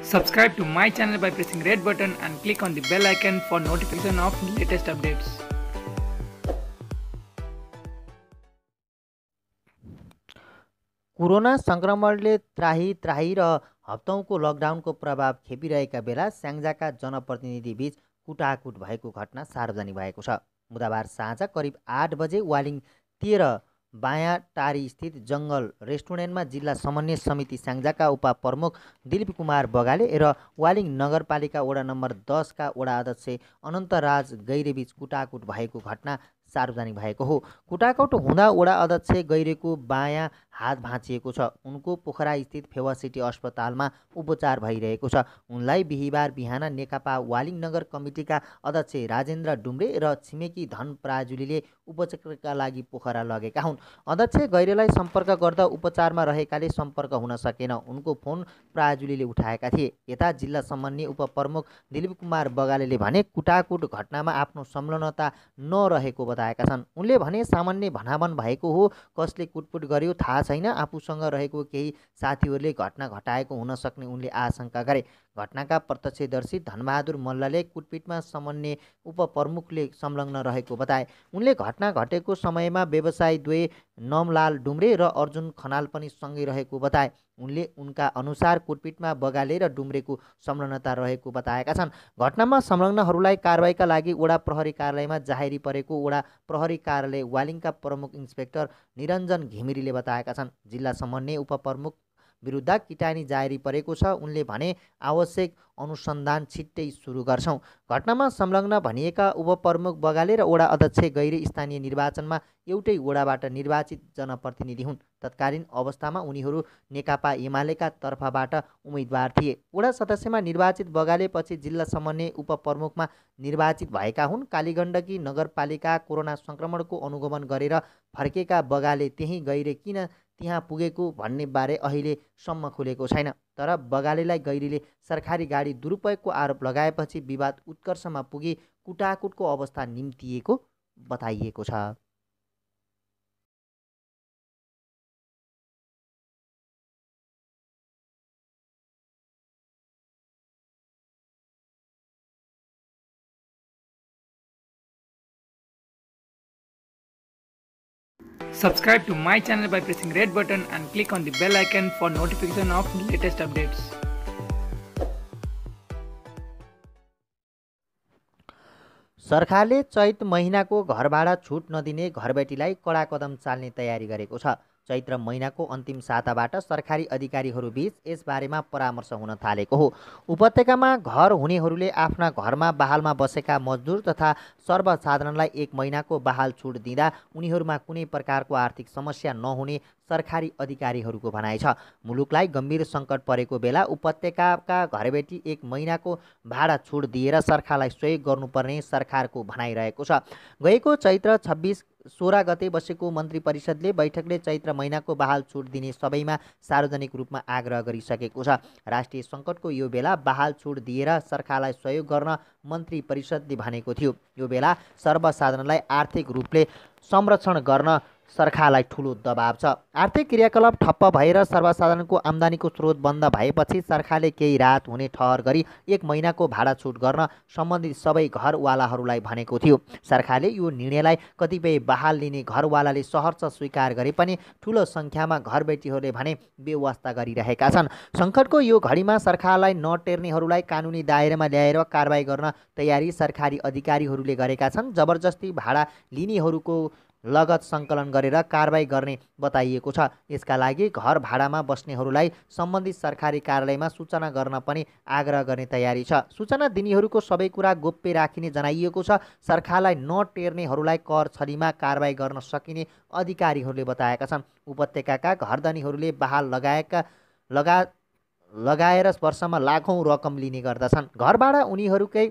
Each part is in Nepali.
Subscribe to my channel by pressing red button and click on the bell icon for notification of latest updates. Corona संक्रमणले त्राही र हप्तौँको लकडाउनको प्रभाव खेपिरहेका बेला स्याङ्जाका जनप्रतिनिधिबीच कुटाकुट भएको घटना सार्वजनिक भएको छ। बुधबार साँझ करिब 8 बजे वालिङ 13 बायाँ टारी स्थित जङ्गल रेस्टुरेन्टमा जिल्ला समन्वय समिति स्याङ्जाका उपप्रमुख दिलीप कुमार बगाले र वालिङ नगरपालिका वडा नम्बर 10 का वडा अध्यक्ष अनन्तराज गैरेबीच कुटाकुट भएको घटना सार्वजनिक भएको हो। कुटाकुट हुँदा वडा अध्यक्ष गैरेको बायाँ हात भाँचिएको छ। उनको पोखरा स्थित फेवा सिटी अस्पतालमा उपचार भइरहेको छ। उनलाई बिहिबार बिहान नेकपा वालिङ नगर कमिटीका अध्यक्ष राजेन्द्र डुम्रे र छिमेकी धन पराजुलीले उपचारका लागि पोखरा लगेका हुन्। अध्यक्ष गैरेलाई सम्पर्क गर्दा उपचारमा रहेकाले सम्पर्क हुन सकेन। उनको फोन पराजुलीले उठाएका थिए। यता जिल्ला समन्वय उपप्रमुख दिलीप कुमार बगालेले भने कुटाकुट घटनामा आफ्नो संलग्नता नरहेको बताएका छन्। उनले भने सामान्य भनाभन भएको हो, कसले कुटपुट गर्यो थाहा छैन। आफूसँग रहेको केही साथीहरूले घटना घटाएको हुन सक्ने उनले आशंका गरे। घटनाका प्रत्यक्षदर्शी धनबहादुर मल्लले कुटपिटमा समन्वय उपप्रमुखले संलग्न रहेको बताए। उनले घटना घटेको समयमा व्यवसायी द्वय नमलाल डुम्रे र अर्जुन खनाल पनि सँगै रहेको बताए। उनले उनका अनुसार कुटपिटमा बगाले र डुम्रेको संलग्नता रहेको बताएका छन्। घटनामा संलग्नहरूलाई कारबाहीका लागि वडा प्रहरी कार्यालयमा जाहेरी परेको वडा प्रहरी कार्यालय वालिङका प्रमुख इन्सपेक्टर निरञ्जन घिमिरेले बताएका छन्। जिल्ला समन्वय उपप्रमुख विरुद्ध किटानी जाहेरी परेको छ। उनले भने आवश्यक अनुसन्धान छिट्टै सुरु गर्छौँ। घटनामा संलग्न भनिएका उपप्रमुख बगाले र वडा अध्यक्ष गैरे स्थानीय निर्वाचनमा एउटै वडाबाट निर्वाचित जनप्रतिनिधि हुन्। तत्कालीन अवस्थामा उनीहरू नेकपा एमालेका तर्फबाट उम्मेदवार थिए। वडा सदस्यमा निर्वाचित बगाले पछि जिल्ला समन्वय उपप्रमुखमा निर्वाचित भएका हुन्। कालीगण्डकी नगरपालिका कोरोना संक्रमणको अनुगमन गरेर फर्केका बगाले त्यही गैरे किन त्यहाँ पुगेको भन्ने बारे अहिलेसम्म खुलेको छैन। तर बगालेलाई गैरीले सरकारी गाडी दुरुपयोगको आरोप लगाएपछि विवाद उत्कर्षमा पुगी कुटाकुटको अवस्था निम्तिएको बताइएको छ। Subscribe to my channel by pressing red button and click on the bell icon for notification of latest updates. सरकारले चैत महिनाको घरभाडा छुट नदिने घरबेटीलाई कडा कदम चाल्ने तयारी गरेको छ। चैत्र महिनाको अन्तिम साताबाट सरकारी अधिकारीहरूबीच यसबारेमा परामर्श हुन थालेको हो। उपत्यकामा घर हुनेहरूले आफ्ना घरमा बहालमा बसेका मजदुर तथा सर्वसाधारणलाई 1 महिनाको बहाल छुट दिँदा उनीहरूमा कुनै प्रकारको आर्थिक समस्या नहुने सरकारी अधिकारीहरूको भनाइ छ। मुलुकलाई गम्भीर सङ्कट परेको बेला उपत्यकाका घरबेटी 1 महिनाको भाडा छुट दिएर सरकारलाई सहयोग गर्नुपर्ने सरकारको भनाइरहेको छ। गएको चैत्र 26-16 गते बसेको मन्त्री परिषदले बैठकले चैत्र महिनाको बहाल छुट दिने सबैमा सार्वजनिक रूपमा आग्रह गरिसकेको छ। राष्ट्रिय सङ्कटको यो बेला बहाल छुट दिएर सरकारलाई सहयोग गर्न मन्त्री परिषदले भनेको थियो। यो बेला सर्वसाधारणलाई आर्थिक रूपले संरक्षण गर्न सरकारलाई ठुलो दबाव छ। आर्थिक क्रियाकलाप ठप्प भएर सर्वसाधारणको आम्दानीको स्रोत बन्द भएपछि सरकारले केही राहत हुने ठहर गरी 1 महिनाको भाडा छुट गर्न सम्बन्धित सबै घरवालाहरूलाई भनेको थियो। सरकारले यो निर्णयलाई कतिपय बहाल लिने घरवालाले सहर्ष स्वीकार गरे पनि ठुलो सङ्ख्यामा घरबेटीहरूले भने बेवास्ता गरिरहेका छन्। सङ्कटको यो घडीमा सरकारलाई नटेर्नेहरूलाई कानुनी दायरामा ल्याएर कारबाही गर्न तयारी सरकारी अधिकारीहरूले गरेका छन्। जबरजस्ती भाडा लिनेहरूको लगत सङ्कलन गरेर कारबाही गर्ने बताइएको छ। यसका लागि घर भाडामा बस्नेहरूलाई सम्बन्धित सरकारी कार्यालयमा सूचना गर्न पनि आग्रह गर्ने तयारी छ। सूचना दिनेहरूको सबै कुरा गोप्य राखिने जनाइएको छ। सरकारलाई नटेर्नेहरूलाई कर छलीमा कारबाही गर्न सकिने अधिकारीहरूले बताएका छन्। उपत्यकाका घरधनीहरूले बहाल लगाएर वर्षमा लाखौँ रकम लिने गर्दछन्। घर भाडा उनीहरूकै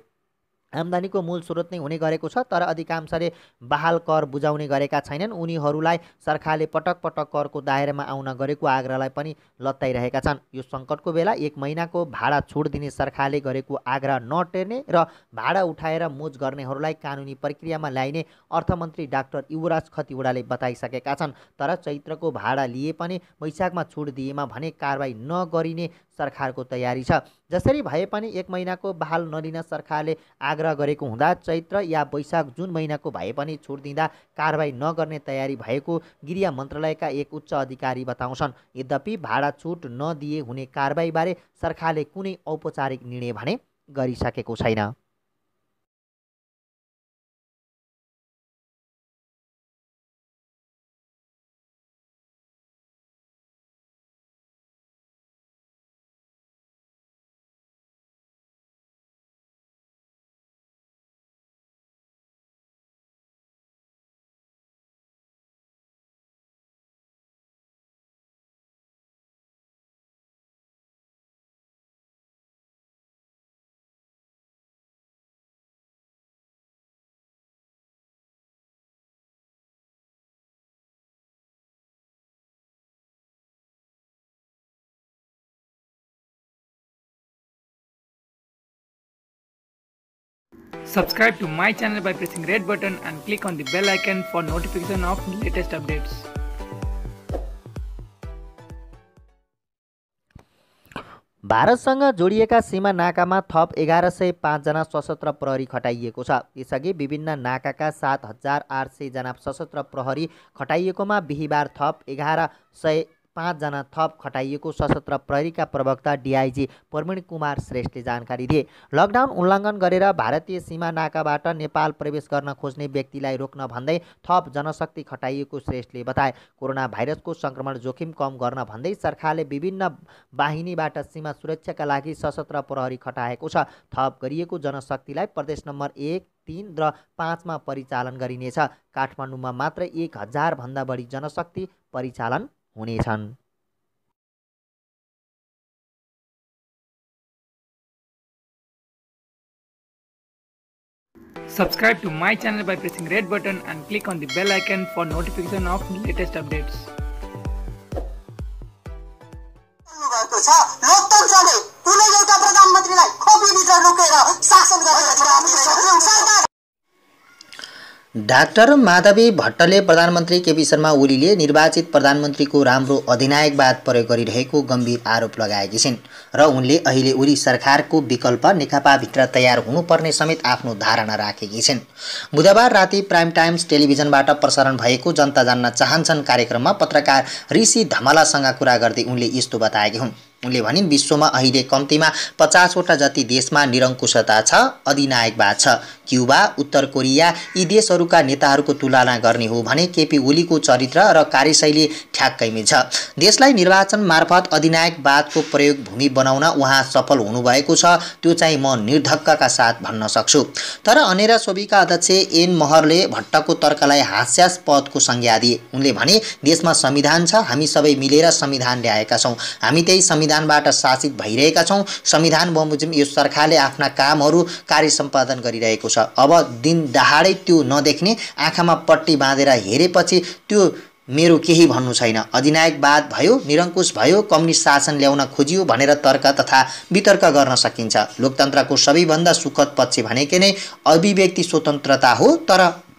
आम्दानीको मूल स्रोत नै हुने गरेको छ। तर अधिकांशले बहाल कर बुझाउने गरेका छैनन्। उनीहरूलाई सरकारले पटक पटक करको दायरामा आउन गरेको आग्रहलाई पनि लत्ताइरहेका छन्। यो सङ्कटको बेला 1 महिनाको भाडा छुट दिने सरकारले गरेको आग्रह नटेर्ने र भाडा उठाएर मोज गर्नेहरूलाई कानुनी प्रक्रियामा ल्याइने अर्थमन्त्री डाक्टर युवराज खतिवडाले बताइसकेका छन्। तर चैत्रको भाडा लिए पनि वैशाखमा छुट दिएमा भने कारबाही नगरिने सरकारको तयारी छ। जसरी भए पनि 1 महिनाको बहाल नलिन सरकारले आग्रह गरेको हुँदा चैत्र या वैशाख जुन महिनाको भए पनि छुट दिँदा कारबाही नगर्ने तयारी भएको गृह मन्त्रालयका एक उच्च अधिकारी बताउँछन्। यद्यपि भाडा छुट नदिए हुने कारबाहीबारे सरकारले कुनै औपचारिक निर्णय भने गरिसकेको छैन। Subscribe to my channel by pressing red button and click on the bell icon for notification of latest updates. भारतसँग जोडिएका सीमा नाकामा थप 1105 जना सशस्त्र प्रहरी खटाइएको छ। यसअघि विभिन्न नाकाका 7800 जना सशस्त्र प्रहरी खटाइएकोमा बिहीबार थप 1105 जना थप खटाइएको सशस्त्र प्रहरीका प्रवक्ता डिआइजी प्रवीण कुमार श्रेष्ठले जानकारी दिए। लकडाउन उल्लङ्घन गरेर भारतीय सीमा नाकाबाट नेपाल प्रवेश गर्न खोज्ने व्यक्तिलाई रोक्न भन्दै थप जनशक्ति खटाइएको श्रेष्ठले बताए। कोरोना भाइरसको संक्रमण जोखिम कम गर्न भन्दै सरकारले विभिन्न बाहिनीबाट सीमा सुरक्षाका लागि सशस्त्र प्रहरी खटाएको छ। थप गरिएको जनशक्तिलाई प्रदेश नम्बर 1, 3 र 5 मा परिचालन गरिनेछ। काठमाडौँमा मात्र 1000 भन्दा बढी जनशक्ति परिचालन हुनेछन्। Subscribe to my channel by pressing red button and click on the bell icon for notification of latest updates. लोकतन्त्रले कुनै एउटा प्रधानमन्त्रीलाई खोपीभित्र रोकेर शासन गरेर डाक्टर माधवी भट्टले प्रधानमन्त्री केपी शर्मा ओलीले निर्वाचित प्रधानमन्त्रीको राम्रो अधिनायकवाद प्रयोग गरिरहेको गम्भीर आरोप लगाएकी छिन् र उनले अहिले ओली सरकारको विकल्प नेकपाभित्र तयार हुनुपर्ने समेत आफ्नो धारणा राखेकी छिन्। बुधबार राति प्राइम टाइम्स टेलिभिजनबाट प्रसारण भएको जनता जान्न चाहन्छन् कार्यक्रममा पत्रकार ऋषि धमलासँग कुरा गर्दै उनले यस्तो बताएकी हुन्। उनले भनिन्, विश्वमा अहिले कम्तीमा 50 वटा जति देशमा निरङ्कुशता छ, अधिनायकवाद छ। क्युबा, उत्तर कोरिया यी देशहरूका नेताहरूको तुलना गर्ने हो भने केपी ओलीको चरित्र र कार्यशैली ठ्याक्कैमै छ। देशलाई निर्वाचन मार्फत अधिनायकवादको प्रयोग भूमि बनाउन उहाँ सफल हुनुभएको छ, त्यो चाहिँ म निर्धक्कका साथ भन्न सक्छु। तर अनेरा सोभिका अध्यक्ष एन महरले भट्टको तर्कलाई हास्यास्पदको संज्ञा दिए। उनले भने, देशमा संविधान छ, हामी सबै मिलेर संविधान ल्याएका छौँ, हामी त्यही संविधानबाट शासित भइरहेका छौँ। संविधान बमोजिम यो सरकारले आफ्ना कामहरू कार्य सम्पादन गरिरहेको छ। अब दिन दहाडै त्यो नदेख्ने, आँखामा पट्टी बाँधेर हेरेपछि त्यो मेरो केही भन्नु छैन। अधिनायकवाद भयो, निरङ्कुश भयो, कम्युनिस्ट शासन ल्याउन खोजियो भनेर तर्क तथा वितर्क गर्न सकिन्छ। लोकतन्त्रको सबैभन्दा सुखद पक्ष भनेकै नै अभिव्यक्ति स्वतन्त्रता हो, तर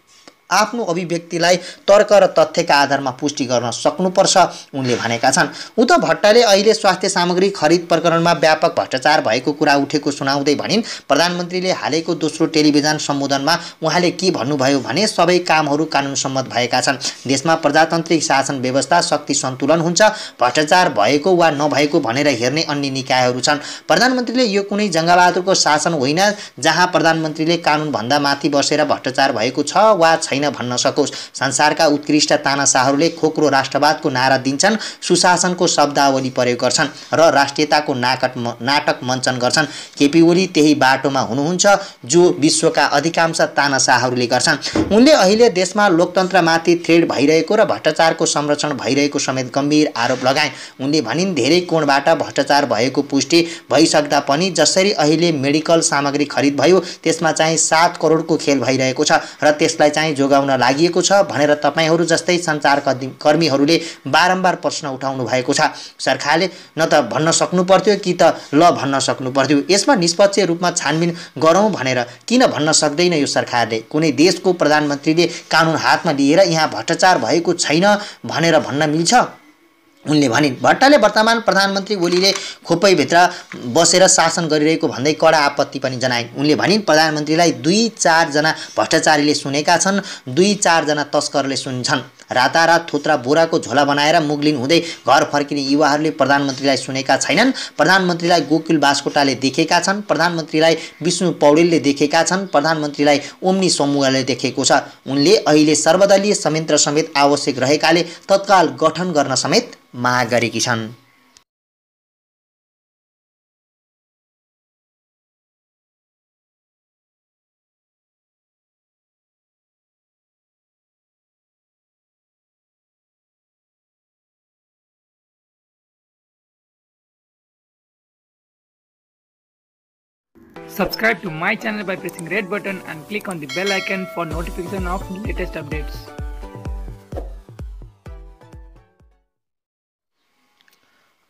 आफ्नो अभिव्यक्तिलाई तर्क र तथ्यका आधारमा पुष्टि गर्न सक्नुपर्छ, उनले भनेका छन्। उता भट्टले अहिले स्वास्थ्य सामग्री खरिद प्रकरणमा व्यापक भ्रष्टाचार भएको कुरा उठेको सुनाउँदै भनिन्, प्रधानमन्त्रीले हालेको दोस्रो टेलिभिजन सम्बोधनमा उहाँले के भन्नुभयो भने, सबै कामहरू कानुनसम्मत भएका छन्। देशमा प्रजातान्त्रिक शासन व्यवस्था, शक्ति सन्तुलन हुन्छ। भ्रष्टाचार भएको वा नभएको भनेर हेर्ने अन्य निकायहरू छन्। प्रधानमन्त्रीले यो कुनै जङ्गबहादुरको शासन होइन जहाँ प्रधानमन्त्रीले कानुनभन्दा माथि बसेर भ्रष्टाचार भएको छ वा छैन भन्न सकोस्। संसारका उत्कृष्ट तानाशाहहरूले खोक्रो राष्ट्रवादको नारा दिन्छन्, सुशासनको शब्दावली प्रयोग गर्छन् र राष्ट्रियताको नाटक मञ्चन गर्छन्। केपी ओली त्यही बाटोमा हुनुहुन्छ जो विश्वका अधिकांश तानाशाहहरूले गर्छन्। उनले अहिले देशमा लोकतन्त्रमाथि थ्रेड भइरहेको र भ्रष्टाचारको संरक्षण भइरहेको समेत गम्भीर आरोप लगाए। उनले भनिन्, धेरै कोणबाट भ्रष्टाचार भएको पुष्टि भइसक्दा पनि जसरी अहिले मेडिकल सामग्री खरिद भयो त्यसमा चाहिँ 7 करोडको खेल भइरहेको छ र त्यसलाई चाहिँ जोगाउन लागि छ भनेर तपाईहरू जस्तै सञ्चारकर्मीहरूले बारम्बार प्रश्न उठाउनु भएको छ। सरकारले न त भन्न सक्नु पर्थ्यो कि त ल भन्न सक्नु पर्थ्यो। यसमा निष्पक्ष रूपमा छानबिन गरौँ भनेर किन भन्न सक्दैन यो सरकारले? कुनै देशको प्रधानमन्त्रीले कानुन हातमा लिएर यहाँ भ्रष्टाचार भएको छैन भनेर भन्न मिल्छ? उनले भनिन् भट्टले वर्तमान प्रधानमन्त्री ओलीले खोपैभित्र बसेर शासन गरिरहेको भन्दै कडा आपत्ति पनि जनाइन्। उनले भनिन् प्रधानमन्त्रीलाई 2-4 जना भ्रष्टाचारीले सुनेका छन्, 2-4 जना तस्करले सुन्छन्। रातारात थोत्रा बोराको झोला बनाएर मुगलिन हुँदै घर फर्किने युवाहरूले प्रधानमन्त्रीलाई सुनेका छैनन्। प्रधानमन्त्रीलाई गोकुल बास्कोटाले देखेका छन्, प्रधानमन्त्रीलाई विष्णु पौडेलले देखेका छन्, प्रधानमन्त्रीलाई ओम्नी समूहले देखेको छ। उनले अहिले सर्वदलीय संयन्त्र समेत आवश्यक रहेकाले तत्काल गठन गर्न समेत माग गरेकी छन्। Subscribe to my channel by pressing red button and click on the bell icon for notification of latest updates.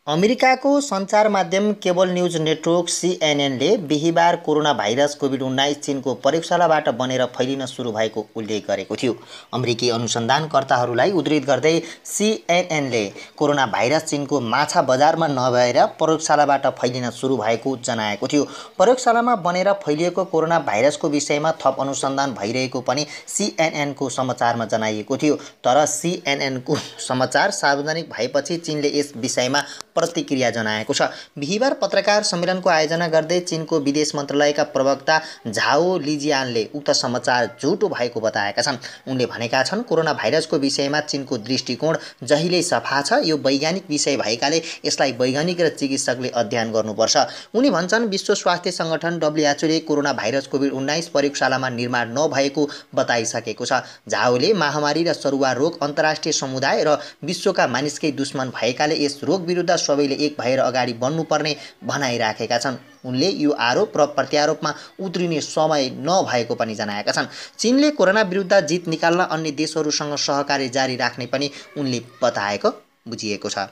अमेरिकाको सञ्चार माध्यम केबल न्युज नेटवर्क सीएनएनले बिहिबार कोरोना भाइरस कोभिड-19 चीनको प्रयोगशालाबाट बनेर फैलिन सुरु भएको उल्लेख गरेको थियो। अमेरिकी अनुसन्धानकर्ताहरूलाई उद्धृत गर्दै सीएनएनले कोरोना भाइरस चीनको माछा बजारमा नभएर प्रयोगशालाबाट फैलिन सुरु भएको जनाएको थियो। प्रयोगशालामा बनेर फैलिएको कोरोना भाइरसको विषयमा थप अनुसन्धान भइरहेको पनि सीएनएनको समाचारमा जनाइएको थियो। तर सीएनएनको समाचार सार्वजनिक भएपछि चीनले यस विषयमा प्रतिक्रिया जनाएको छ। बिहिबार पत्रकार सम्मेलनको आयोजना गर्दै चीनको विदेश मन्त्रालयका प्रवक्ता झाओ लिजियानले उक्त समाचार झुटो भएको बताएका छन्। उनले भनेका छन् कोरोना भाइरसको विषयमा चीनको दृष्टिकोण जहिल्यै सफा छ। यो वैज्ञानिक विषय भएकाले यसलाई वैज्ञानिक र चिकित्सकले अध्ययन गर्नुपर्छ। उनी भन्छन् विश्व स्वास्थ्य संगठन डब्ल्युएचओले कोरोना भाइरस कोभिड-19 प्रयोगशालामा निर्माण नभएको बताइसकेको छ। झाओले महामारी र सरुवा रोग अन्तर्राष्ट्रिय समुदाय र विश्वका मानिसकै दुश्मन भएकाले यस रोग विरुद्ध सबैले एक भएर अगाडि बढ्नुपर्ने भनाइराखेका छन्। उनले यो आरोप र प्रत्यारोपमा उत्रिने समय नभएको पनि जनाएका छन्। चीनले कोरोना विरुद्ध जित निकाल्न अन्य देशहरूसँग सहकार्य जारी राख्ने पनि उनले बताएको बुझिएको छ।